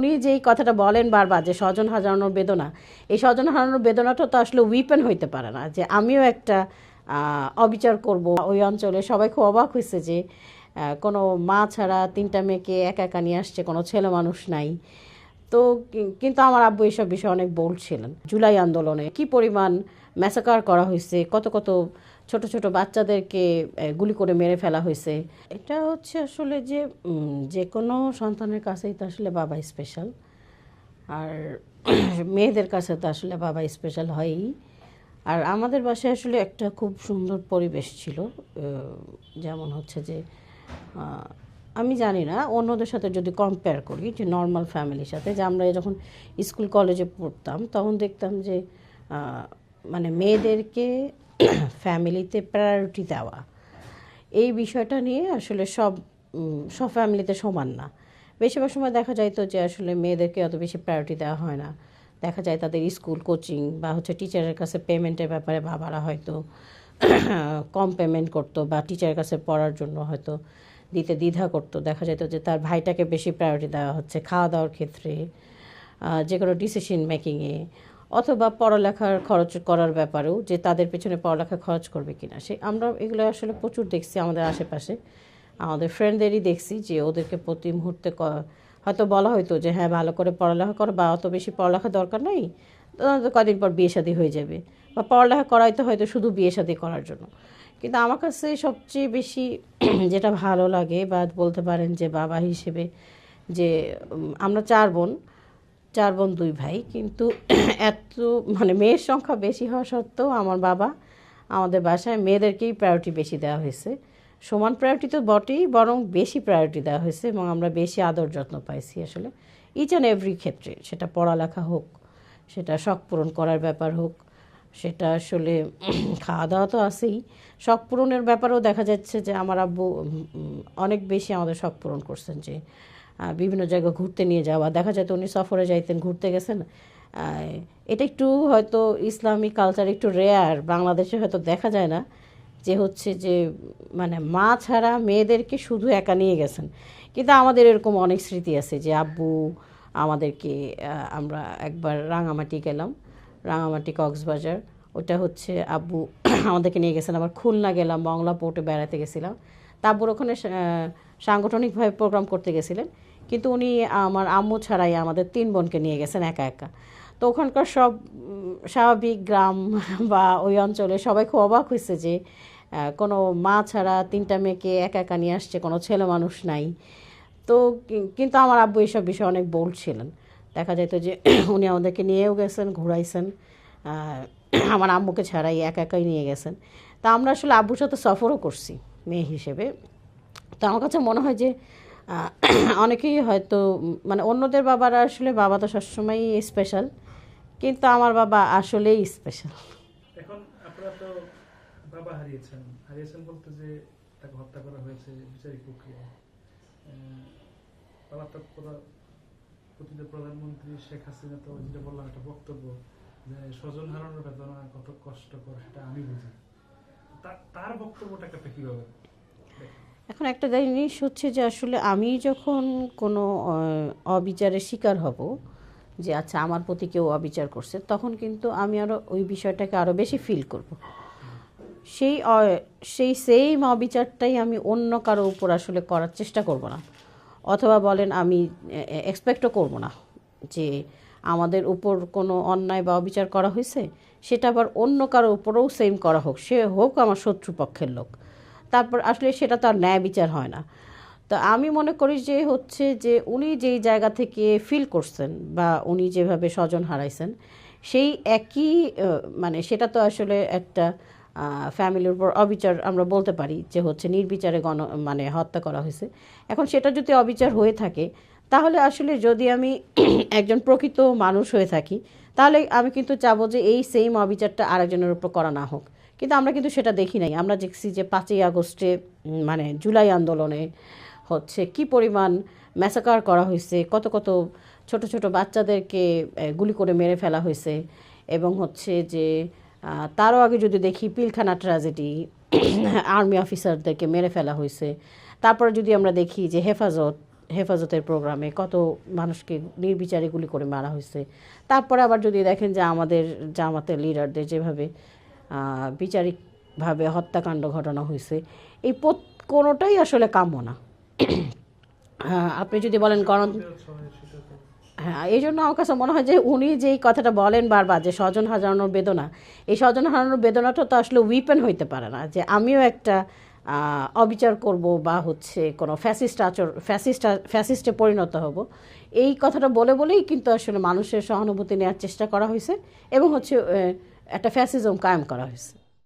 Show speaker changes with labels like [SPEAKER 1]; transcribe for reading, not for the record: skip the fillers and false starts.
[SPEAKER 1] উনি যেই কথাটা বলেন বারবার যে স্বজন হারানোর বেদনা, এই স্বজন হারানোর বেদনাটা তো আসলে উইপেন হইতে পারে না যে আমিও একটা অবিচার করব। ওই অঞ্চলে সবাই খুব অবাক হয়েছে যে কোনো মা ছাড়া 3টা মেয়েকে একা একা নিয়ে আসছে, কোনো ছেলে মানুষ নাই। তো কিন্তু আমার আব্বু এসব বিষয়ে অনেক বোল্ড ছিলেন। জুলাই আন্দোলনে কি পরিমাণ ম্যাসাকার করা হয়েছে, কত কত ছোট ছোট বাচ্চাদেরকে গুলি করে মেরে ফেলা হয়েছে। এটা হচ্ছে আসলে যে যে কোনো সন্তানের কাছেই তো আসলে বাবা স্পেশাল, আর মেয়েদের কাছে তো আসলে বাবা স্পেশাল হয়ই। আর আমাদের বাসায় আসলে একটা খুব সুন্দর পরিবেশ ছিল। যেমন হচ্ছে যে আমি জানি না অন্যদের সাথে যদি কম্পেয়ার করি যে নর্মাল ফ্যামিলির সাথে, যে আমরা যখন স্কুল কলেজে পড়তাম তখন দেখতাম যে মানে মেয়েদেরকে ফ্যামিলিতে প্রায়োরিটি দেওয়া, এই বিষয়টা নিয়ে আসলে সব সব ফ্যামিলিতে সমান না। বেশিরভাগ সময় দেখা যায় তো যে আসলে মেয়েদেরকে অত বেশি প্রায়োরিটি দেওয়া হয় না। দেখা যায় তাদের স্কুল কোচিং বা হচ্ছে টিচারের কাছে পেমেন্টের ব্যাপারে বাবারা হয়তো কম পেমেন্ট করতো, বা টিচারের কাছে পড়ার জন্য হয়তো দিতে দ্বিধা করতো। দেখা যেত যে তার ভাইটাকে বেশি প্রায়োরিটি দেওয়া হচ্ছে খাওয়া দাওয়ার ক্ষেত্রে, যে কোনো ডিসিশন মেকিংয়ে, অথবা পড়ালেখার খরচ করার ব্যাপারেও, যে তাদের পেছনে পড়ালেখা খরচ করবে কিনা। আমরা এগুলো আসলে প্রচুর দেখছি আমাদের আশেপাশে, আমাদের ফ্রেন্ডদেরই দেখছি যে ওদেরকে প্রতি মুহূর্তে হয়তো বলা হয়তো যে হ্যাঁ ভালো করে পড়ালেখা করো, বা অত বেশি পড়ালেখা দরকার নেই, তো কদিন পর বিয়ে শাদী হয়ে যাবে, বা পড়ালেখা করাইতে হয়তো শুধু বিয়ে শাদী করার জন্য। কিন্তু আমার কাছে সবচেয়ে বেশি যেটা ভালো লাগে, বা বলতে পারেন যে বাবা হিসেবে, যে আমরা 4 বোন 2 ভাই, কিন্তু এত মানে মেয়ের সংখ্যা বেশি হওয়া সত্ত্বেও আমার বাবা আমাদের বাসায় মেয়েদেরকেই প্রায়োরিটি বেশি দেওয়া হয়েছে। সমান প্রায়োরিটি তো বটেই, বরং বেশি প্রায়োরিটি দেওয়া হয়েছে, এবং আমরা বেশি আদর যত্ন পাইছি আসলে ইচ অ্যান্ড এভরি ক্ষেত্রে। সেটা পড়ালেখা হোক, সেটা শখ পূরণ করার ব্যাপার হোক, সেটা আসলে খাওয়া দাওয়া তো আছেই, শখ পূরণের ব্যাপারেও দেখা যাচ্ছে যে আমার আব্বু অনেক বেশি আমাদের শখ পূরণ করছেন। যে বিভিন্ন জায়গায় ঘুরতে নিয়ে যাওয়া, দেখা যেত উনি সফরে যাইতেন, ঘুরতে গেছেন। এটা একটু হয়তো ইসলামিক কালচার একটু রেয়ার, বাংলাদেশে হয়তো দেখা যায় না, যে হচ্ছে যে মানে মা ছাড়া মেয়েদেরকে শুধু একা নিয়ে গেছেন। কিন্তু আমাদের এরকম অনেক স্মৃতি আছে যে আব্বু আমাদেরকে, আমরা একবার রাঙামাটি গেলাম, রাঙামাটি কক্সবাজার, ওটা হচ্ছে আব্বু আমাদেরকে নিয়ে গেছেন। আবার খুলনা গেলাম, বাংলা পোর্টে বেড়াতে গেছিলাম। তারপর ওখানে সাংগঠনিকভাবে প্রোগ্রাম করতে গেছিলেন, কিন্তু উনি আমার আম্মু ছাড়াই আমাদের 3 বোনকে নিয়ে গেছেন একা একা। তো ওখানকার সব স্বাভাবিক গ্রাম বা ওই অঞ্চলে সবাই খুব অবাক হয়েছে যে কোনো মা ছাড়া 3টা মেয়েকে একা একা নিয়ে আসছে, কোনো ছেলে মানুষ নাই। তো কিন্তু আমার আব্বু এসব বিষয়ে অনেক বোল্ড ছিলেন। দেখা যেত যে উনি আমাদেরকে নিয়েও গেছেন, ঘুরাইছেন, আমার আম্মুকে ছাড়াই একা একাই নিয়ে গেছেন। তা আমরা আসলে আব্বুর সাথে সফরও করছি মেয়ে হিসেবে। তো আমার কাছে মনে হয় যে অনেকেই হয়তো মানে অন্যদের বাবারা আসলে বাবা তো সবসময়ই স্পেশাল, কিন্তু আমার বাবা আসলেই স্পেশাল।
[SPEAKER 2] এখন আপনারা তো বাবা হারিয়েছেন, বলতে যে তাকে হত্যা করা হয়েছে বিচারিক প্রক্রিয়া। পলাতক প্রধানমন্ত্রী শেখ হাসিনা তো যেটা বললাম একটা বক্তব্য, যে স্বজন হারানোর বেদনা কত কষ্টকর সেটা আমি বুঝি। তার বক্তব্যটাকে আপনি কিভাবে?
[SPEAKER 1] এখন একটা জিনিস হচ্ছে যে আসলে আমি যখন কোনো অবিচারের শিকার হব, যে আচ্ছা আমার প্রতি কেউ অবিচার করছে, তখন কিন্তু আমি আরও ওই বিষয়টাকে আরও বেশি ফিল করব। সেই সেই সেম অবিচারটাই আমি অন্য কারো উপর আসলে করার চেষ্টা করব না, অথবা বলেন আমি এক্সপেক্টও করব না যে আমাদের উপর কোনো অন্যায় বা অবিচার করা হয়েছে সেটা আবার অন্য কারো উপরেও সেম করা হোক, সে হোক আমার শত্রুপক্ষের লোক। তারপর আসলে সেটা তো আর ন্যায় বিচার হয় না। তো আমি মনে করি যে হচ্ছে যে উনি যেই জায়গা থেকে ফিল করছেন, বা উনি যেভাবে স্বজন হারাইছেন, সেই একই মানে সেটা তো আসলে একটা ফ্যামিলির উপর অবিচার আমরা বলতে পারি, যে হচ্ছে নির্বিচারে মানে হত্যা করা হয়েছে। এখন সেটা যদি অবিচার হয়ে থাকে, তাহলে আসলে যদি আমি একজন প্রকৃত মানুষ হয়ে থাকি, তাহলে আমি কিন্তু চাবো যে এই সেম অবিচারটা আরেকজনের উপর করা না হোক। কিন্তু আমরা কিন্তু সেটা দেখি নাই। আমরা দেখছি যে 5ই আগস্টে মানে জুলাই আন্দোলনে হচ্ছে কি পরিমাণ ম্যাসাকার করা হয়েছে, কত কত ছোট ছোট বাচ্চাদেরকে গুলি করে মেরে ফেলা হয়েছে। এবং হচ্ছে যে তারও আগে যদি দেখি পিলখানা ট্র্যাজেডি, আর্মি অফিসারদেরকে মেরে ফেলা হয়েছে। তারপরে যদি আমরা দেখি যে হেফাজতের প্রোগ্রামে কত মানুষকে নির্বিচারে গুলি করে মারা হয়েছে। তারপরে আবার যদি দেখেন যে আমাদের জামাতের লিডারদের যেভাবে বিচারিকভাবে হত্যাকাণ্ড ঘটানো হয়েছে, এই কোনোটাই আসলে কাম্য না। আপনি যদি বলেন হ্যাঁ, এই জন্য আমার কাছে মনে হয় যে উনি যেই কথাটা বলেন বারবার যে স্বজন হারানোর বেদনা, এই স্বজন হারানোর বেদনাটা তো আসলে উইপেন হইতে পারে না যে আমিও একটা অবিচার করব বা কোনো ফ্যাসিস্টে পরিণত হব। এই কথাটা বলেই কিন্তু আসলে মানুষের সহানুভূতি নেওয়ার চেষ্টা করা হয়েছে এবং একটা ফ্যাসিজম কায়েম করা হয়েছে।